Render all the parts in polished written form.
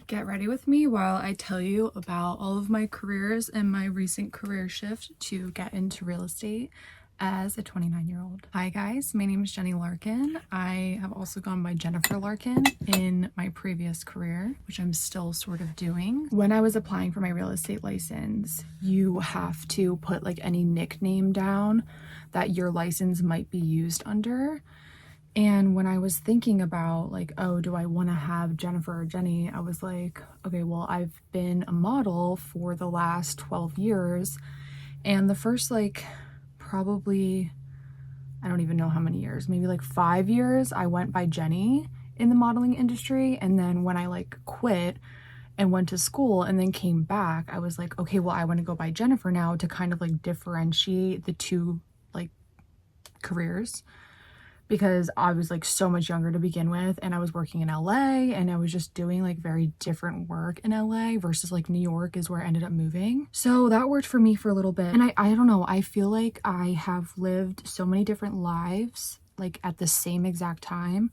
Get ready with me while I tell you about all of my careers and my recent career shift to get into real estate as a 29-year-old. Hi guys, my name is Jenny Larkin. I have also gone by Jennifer Larkin in my previous career, which I'm still sort of doing. When I was applying for my real estate license, you have to put like any nickname down that your license might be used under. And when I was thinking about like, oh, do I want to have Jennifer or Jenny? I was like, okay, well, I've been a model for the last 12 years. And the first probably, I don't even know how many years, maybe like 5 years, I went by Jenny in the modeling industry. And then when I quit and went to school and then came back, I was like, okay, well, I want to go by Jennifer now to kind of differentiate the two careers. Because I was so much younger to begin with, and I was working in LA, and I was just doing very different work in LA versus New York is where I ended up moving. So that worked for me for a little bit. And I don't know, I feel like I have lived so many different lives at the same exact time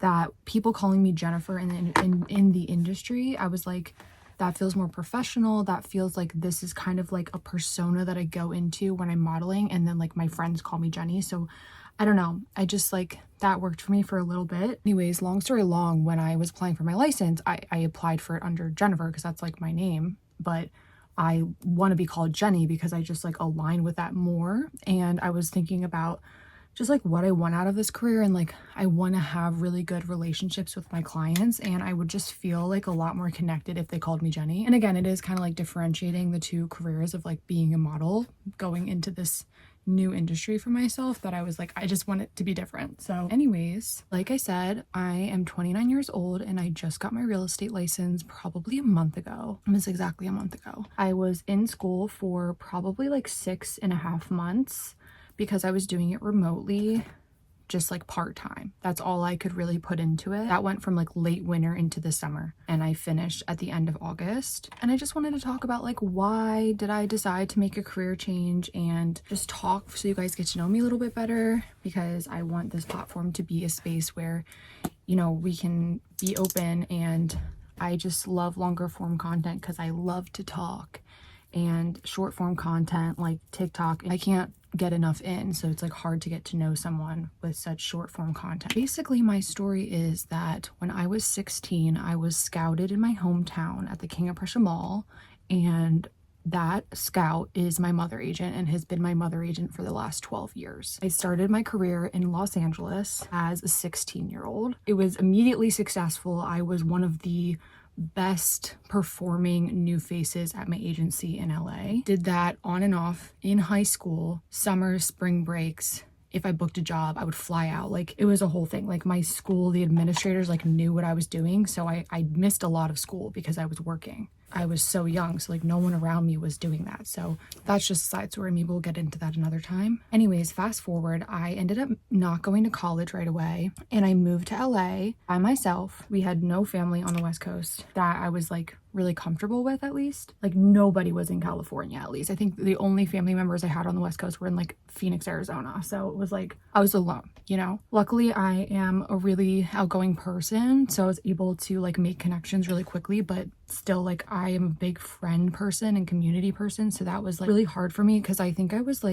that people calling me Jennifer in the industry, I was like, that feels more professional. That feels like this is kind of a persona that I go into when I'm modeling, and then my friends call me Jenny. So I don't know. I just that worked for me for a little bit. Anyways, long story long, when I was applying for my license, I applied for it under Jennifer because that's my name, but I want to be called Jenny because I just align with that more. And I was thinking about just what I want out of this career, and I want to have really good relationships with my clients, and I would just feel a lot more connected if they called me Jenny. And again, it is kind of differentiating the two careers of being a model, going into this new industry for myself, that I was I just want it to be different. So anyways, like I said, I am 29 years old and I just got my real estate license probably a month ago. It was exactly a month ago. I was in school for probably 6.5 months because I was doing it remotely, just part-time. That's all I could really put into it. That went from late winter into the summer, and I finished at the end of August. And I just wanted to talk about why did I decide to make a career change, and just talk so you guys get to know me a little bit better, because I want this platform to be a space where, we can be open. And I just love longer form content because I love to talk, and short form content like TikTok, I can't get enough in, so it's hard to get to know someone with such short form content. Basically, my story is that when I was 16, I was scouted in my hometown at the King of Prussia Mall, and that scout is my mother agent and has been my mother agent for the last 12 years. I started my career in Los Angeles as a 16-year-old. It was immediately successful. I was one of the best performing new faces at my agency in LA. Did that on and off in high school, summers, spring breaks. If I booked a job, I would fly out. It was a whole thing. My school, the administrators knew what I was doing. So I missed a lot of school because I was working. I was so young, so no one around me was doing that. So that's just a side story. Maybe we'll get into that another time. Anyways, fast forward, I ended up not going to college right away, and I moved to LA by myself. We had no family on the West Coast that I was really comfortable with, at least. Nobody was in California, at least. I think the only family members I had on the West Coast were in Phoenix, Arizona. So it was I was alone, Luckily, I am a really outgoing person, so I was able to make connections really quickly, but still I am a big friend person and community person. So that was really hard for me because I think I was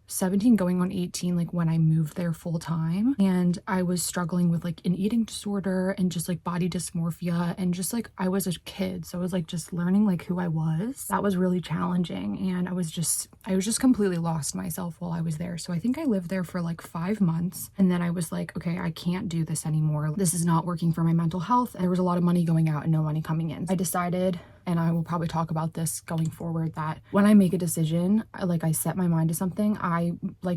17 going on 18 when I moved there full time, and I was struggling with an eating disorder and just body dysmorphia, and just I was a kid, so I was just learning who I was. That was really challenging, and I was just completely lost myself while I was there. So I think I lived there for 5 months, and then I was okay, I can't do this anymore. This is not working for my mental health. There was a lot of money going out and no money coming in. I decided, and I will probably talk about this going forward, that when I make a decision, I set my mind to something, I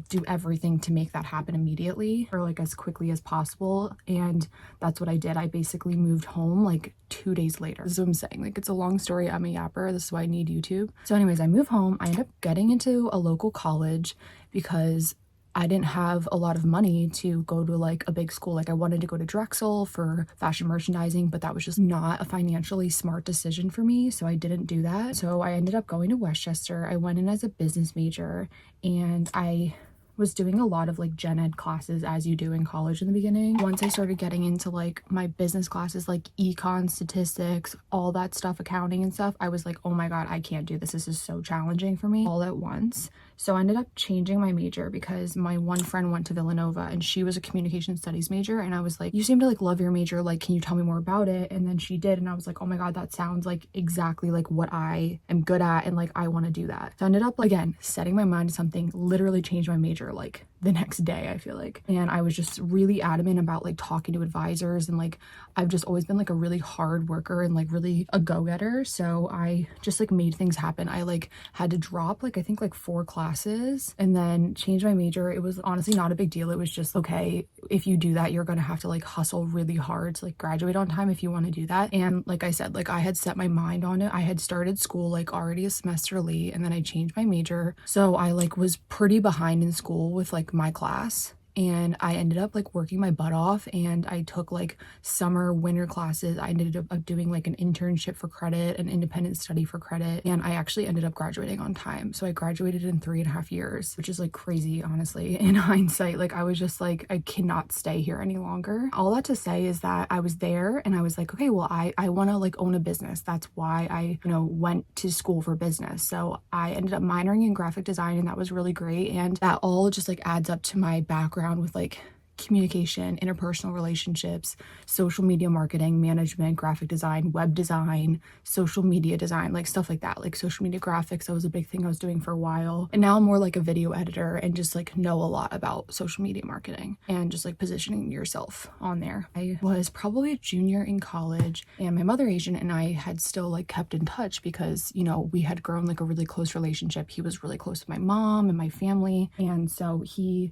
do everything to make that happen immediately, or as quickly as possible. And that's what I did. I basically moved home 2 days later. This is what I'm saying. It's a long story. I'm a yapper. This is why I need YouTube. So anyways, I move home. I end up getting into a local college because I didn't have a lot of money to go to a big school. I wanted to go to Drexel for fashion merchandising, but that was just not a financially smart decision for me. So I didn't do that. So I ended up going to Westchester. I went in as a business major, and I was doing a lot of like gen ed classes as you do in college in the beginning. Once I started getting into like my business classes, like econ, statistics, all that stuff, accounting and stuff, I was like, oh my God, I can't do this. This is so challenging for me all at once. So I ended up changing my major because my one friend went to Villanova and she was a communication studies major. And I was like, you seem to like love your major. Like, can you tell me more about it? And then she did. And I was like, oh my God, that sounds like exactly like what I am good at. And like, I want to do that. So I ended up, like, again, setting my mind to something, literally changed my major like the next day, I feel like. And I was just really adamant about like talking to advisors, and like I've just always been like a really hard worker and like really a go-getter. So I just like made things happen. I like had to drop like I think like 4 classes and then change my major. It was honestly not a big deal. It was just, okay, if you do that, you're gonna have to like hustle really hard to like graduate on time if you want to do that. And like I said, like I had set my mind on it. I had started school like already a semester late, and then I changed my major. So I like was pretty behind in school with like my class, and I ended up like working my butt off, and I took like summer winter classes. I ended up doing like an internship for credit, an independent study for credit, and I actually ended up graduating on time. So I graduated in 3.5 years, which is like crazy, honestly. In hindsight, like I was just like, I cannot stay here any longer. All that to say is that I was there and I was like, okay, well, I want to like own a business. That's why I, went to school for business. So I ended up minoring in graphic design, and that was really great. And that all just like adds up to my background with like communication, interpersonal relationships, social media marketing, management, graphic design, web design, social media design, like stuff like that. Like social media graphics, that was a big thing I was doing for a while. And now I'm more like a video editor and just like know a lot about social media marketing and just like positioning yourself on there. I was probably a junior in college, and my mother agent and I had still like kept in touch because, we had grown like a really close relationship. He was really close to my mom and my family. And so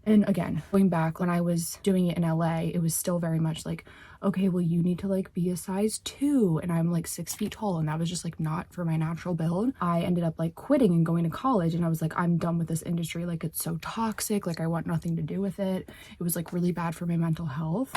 and again, going back when I was doing it in LA, it was still very much like, okay, well, you need to like be a size 2, and I'm like 6 feet tall, and that was just like not for my natural build. I ended up like quitting and going to college, and I was like, I'm done with this industry. Like, it's so toxic. Like, I want nothing to do with it. It was like really bad for my mental health.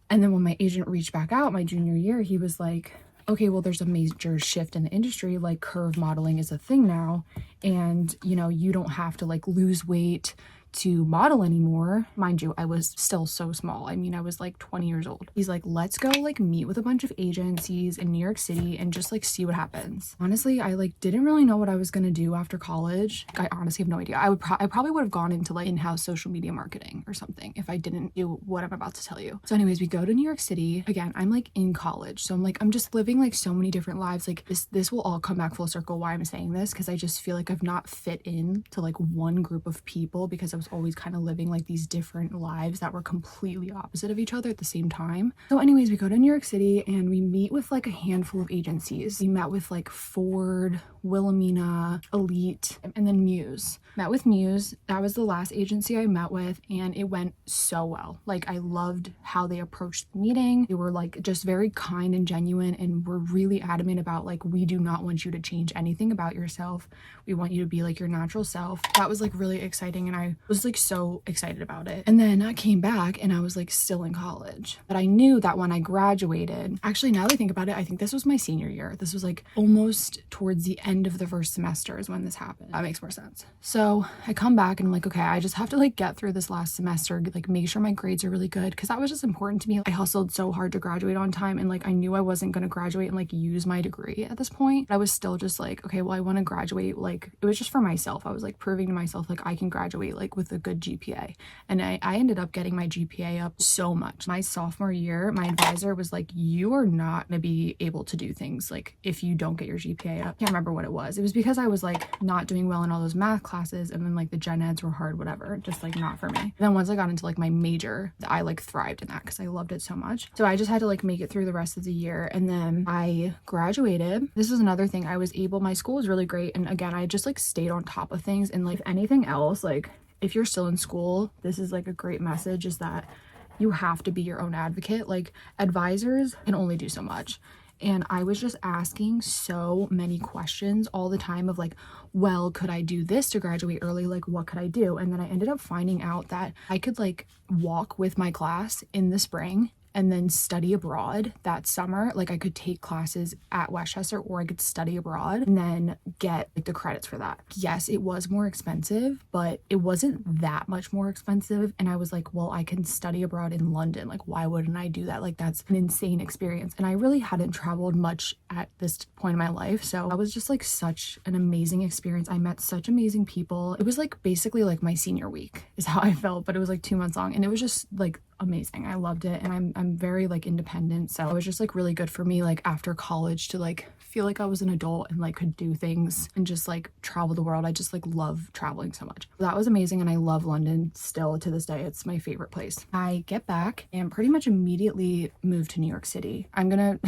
And then when my agent reached back out my junior year, he was like, okay, well, there's a major shift in the industry. Like, curve modeling is a thing now, and you don't have to like lose weight to model anymore. Mind you, I was still so small. I mean, I was like 20 years old. He's like, let's go like meet with a bunch of agencies in New York City and just like see what happens. Honestly, I like didn't really know what I was gonna do after college. I honestly have no idea. I probably would have gone into like in-house social media marketing or something if I didn't do what I'm about to tell you. So anyways, we go to New York City. Again, I'm like in college, so I'm just living like so many different lives. Like this will all come back full circle why I'm saying this, because I just feel like I've not fit in to like one group of people, because I was always kind of living like these different lives that were completely opposite of each other at the same time. So anyways, we go to New York City and we meet with like a handful of agencies. We met with like Ford, Wilhelmina, Elite, and then Muse. Met with Muse. That was the last agency I met with, and it went so well. Like, I loved how they approached the meeting. They were like just very kind and genuine, and were really adamant about like, we do not want you to change anything about yourself. We want you to be like your natural self. That was like really exciting, and I was like so excited about it. And then I came back and I was like still in college, but I knew that when I graduated, actually now that I think about it, I think this was my senior year. This was like almost towards the end of the first semester is when this happened. That makes more sense. So I come back and I'm like, okay, I just have to like get through this last semester, like make sure my grades are really good, because that was just important to me. I hustled so hard to graduate on time, and like I knew I wasn't going to graduate and like use my degree at this point. I was still just like, okay, well, I want to graduate. Like, it was just for myself. I was like proving to myself like I can graduate like with a good GPA. And I ended up getting my GPA up so much. My sophomore year, my advisor was like, you are not going to be able to do things like if you don't get your GPA up. I can't remember what it was. It was because I was like not doing well in all those math classes, and then like the gen eds were hard, whatever, just like not for me. And then once I got into like my major, I like thrived in that because I loved it so much. So I just had to like make it through the rest of the year, and then I graduated. This was another thing. My school was really great, and again, I just like stayed on top of things. And like if anything else, like if you're still in school, this is like a great message, is that you have to be your own advocate. Like, advisors can only do so much. And I was just asking so many questions all the time of like, well, could I do this to graduate early? Like, what could I do? And then I ended up finding out that I could like walk with my class in the spring and then study abroad that summer. Like I could take classes at Westchester or I could study abroad and then get like the credits for that. Yes, it was more expensive, but it wasn't that much more expensive. And I was like, well, I can study abroad in London. Like, why wouldn't I do that? Like, that's an insane experience. And I really hadn't traveled much at this point in my life. So that was just like such an amazing experience. I met such amazing people. It was like basically like my senior week is how I felt, but it was like 2 months long and it was just like amazing. I loved it. And I'm very like independent. So it was just like really good for me, like after college, to like feel like I was an adult and like could do things and just like travel the world. I just like love traveling so much. That was amazing. And I love London still to this day. It's my favorite place. I get back and pretty much immediately move to New York City. I'm gonna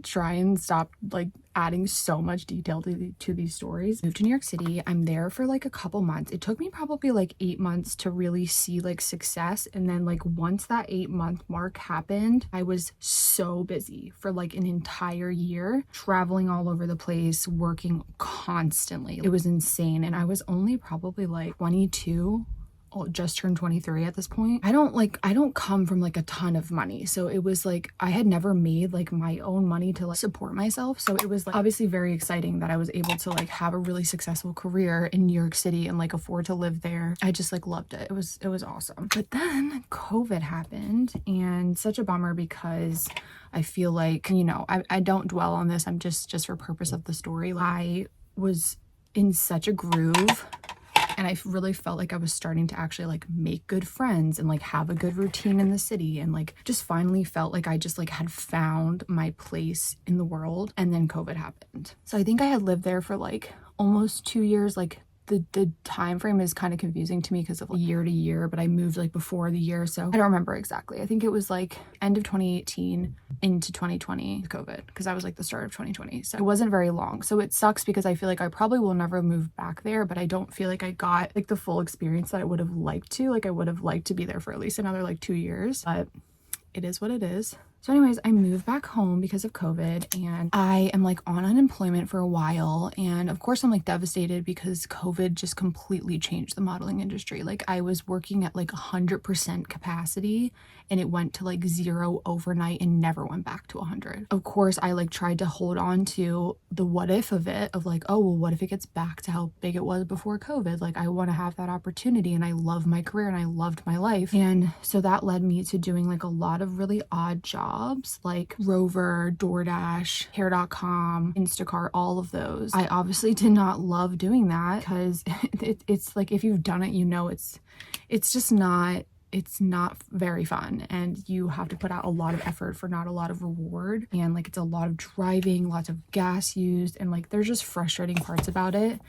try and stop like adding so much detail to these stories. Moved to New York City. I'm there for like a couple months. It took me probably like 8 months to really see like success. And then like once that 8-month mark happened, I was so busy for like an entire year, traveling all over the place, working constantly. It was insane. And I was only probably like 22, just turned 23 at this point. I don't come from like a ton of money. So it was like, I had never made like my own money to like support myself. So it was like obviously very exciting that I was able to like have a really successful career in New York City and like afford to live there. I just like loved it. It was awesome. But then COVID happened, and such a bummer because I feel like, you know, I don't dwell on this. I'm just for purpose of the story. I was in such a groove. And I really felt like I was starting to actually like make good friends and like have a good routine in the city, and like just finally felt like I just like had found my place in the world. And then COVID happened. So I think I had lived there for like almost 2 years. Like the time frame is kind of confusing to me because of like year to year, but I moved like before the year, so I don't remember exactly. I think it was like end of 2018 into 2020 COVID, because that was like the start of 2020. So it wasn't very long. So it sucks because I feel like I probably will never move back there, but I don't feel like I got like the full experience that I would have liked to. Like I would have liked to be there for at least another like 2 years, but it is what it is. So anyways, I moved back home because of COVID, and I am like on unemployment for a while. And of course I'm like devastated because COVID just completely changed the modeling industry. Like I was working at like 100% capacity and it went to like 0 overnight and never went back to 100. Of course, I like tried to hold on to the what if of it, of like, oh, well, what if it gets back to how big it was before COVID? Like I want to have that opportunity, and I love my career and I loved my life. And so that led me to doing like a lot of really odd jobs like Rover, DoorDash, Hair.com, Instacart, all of those. I obviously did not love doing that because it's like, if you've done it, you know, it's just not, it's not very fun, and you have to put out a lot of effort for not a lot of reward. And like it's a lot of driving, lots of gas used, and like there's just frustrating parts about it.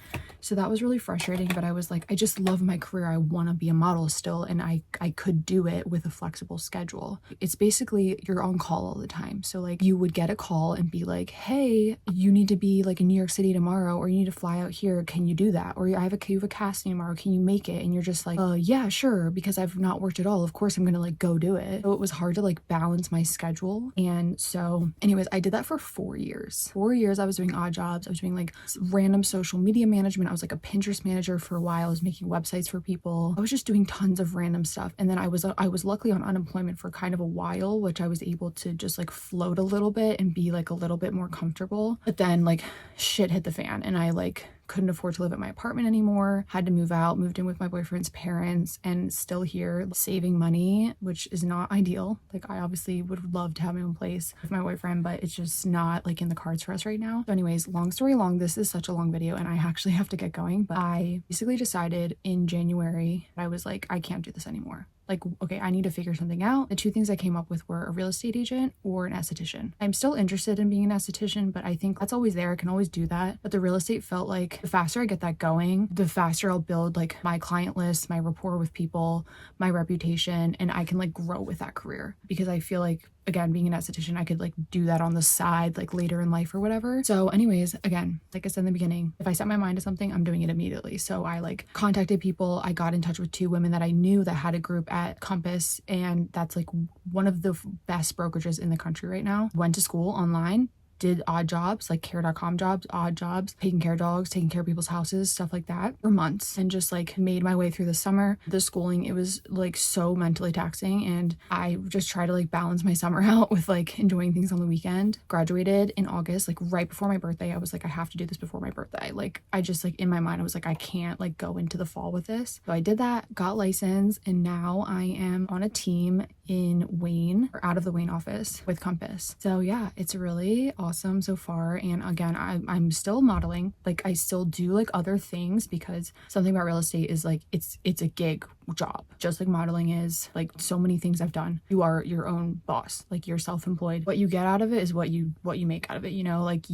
So that was really frustrating, but I was like, I just love my career. I want to be a model still, and I could do it with a flexible schedule. It's basically you're on call all the time. So like you would get a call and be like, hey, you need to be like in New York City tomorrow, or you need to fly out here. Can you do that? Or you have a casting tomorrow. Can you make it? And you're just like, yeah, sure, because I've not worked at all. Of course I'm gonna like go do it. So it was hard to like balance my schedule. And so anyways, I did that for 4 years. 4 years I was doing odd jobs. I was doing like random social media management. I was like a Pinterest manager for a while. I was making websites for people. I was just doing tons of random stuff. And then I was luckily on unemployment for kind of a while, which I was able to just like float a little bit and be like a little bit more comfortable. But then like shit hit the fan, and I like couldn't afford to live at my apartment anymore, had to move out, moved in with my boyfriend's parents, and still here saving money, which is not ideal. Like I obviously would love to have my own place with my boyfriend, but it's just not like in the cards for us right now. So anyways, long story long, this is such a long video and I actually have to get going, but I basically decided in January, I was like, I can't do this anymore. Like, okay, I need to figure something out. The two things I came up with were a real estate agent or an esthetician. I'm still interested in being an esthetician, but I think that's always there. I can always do that. But the real estate felt like the faster I get that going, the faster I'll build like my client list, my rapport with people, my reputation, and I can like grow with that career. Because I feel like, again, being an esthetician, I could like do that on the side, like later in life or whatever. So anyways, again, like I said in the beginning, if I set my mind to something, I'm doing it immediately. So I like contacted people. I got in touch with 2 women that I knew that had a group at Compass, and that's like one of the best brokerages in the country right now. Went to school online, did odd jobs, like care.com jobs, odd jobs, taking care of dogs, taking care of people's houses, stuff like that for months, and just like made my way through the summer. The schooling, it was like so mentally taxing, and I just try to like balance my summer out with like enjoying things on the weekend. Graduated in August, like right before my birthday. I was like, I have to do this before my birthday. Like I just like in my mind, I was like, I can't like go into the fall with this. So I did that, got licensed, and now I am on a team in Wayne, or out of the Wayne office with Compass. So yeah, it's really awesome so far. And again, I'm still modeling. Like I still do like other things, because something about real estate is like it's a gig job, just like modeling is. Like so many things I've done, you are your own boss, like you're self-employed. What you get out of it is what you make out of it, you know, like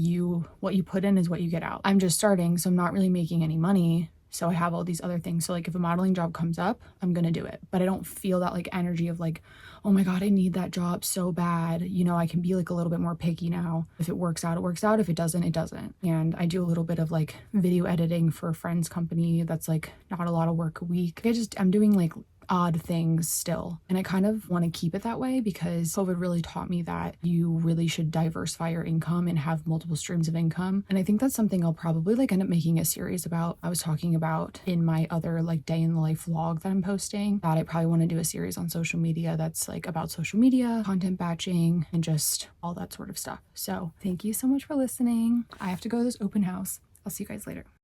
what you put in is what you get out. I'm just starting, so I'm not really making any money. So I have all these other things. So like if a modeling job comes up, I'm gonna do it. But I don't feel that like energy of like, oh my God, I need that job so bad. You know, I can be like a little bit more picky now. If it works out, it works out. If it doesn't, it doesn't. And I do a little bit of like video editing for a friend's company. That's like not a lot of work a week. I'm doing like odd things still. And I kind of want to keep it that way, because COVID really taught me that you really should diversify your income and have multiple streams of income. And I think that's something I'll probably like end up making a series about. I was talking about in my other like day in the life vlog that I'm posting, that I probably want to do a series on social media that's like about social media, content batching, and just all that sort of stuff. So thank you so much for listening. I have to go to this open house. I'll see you guys later.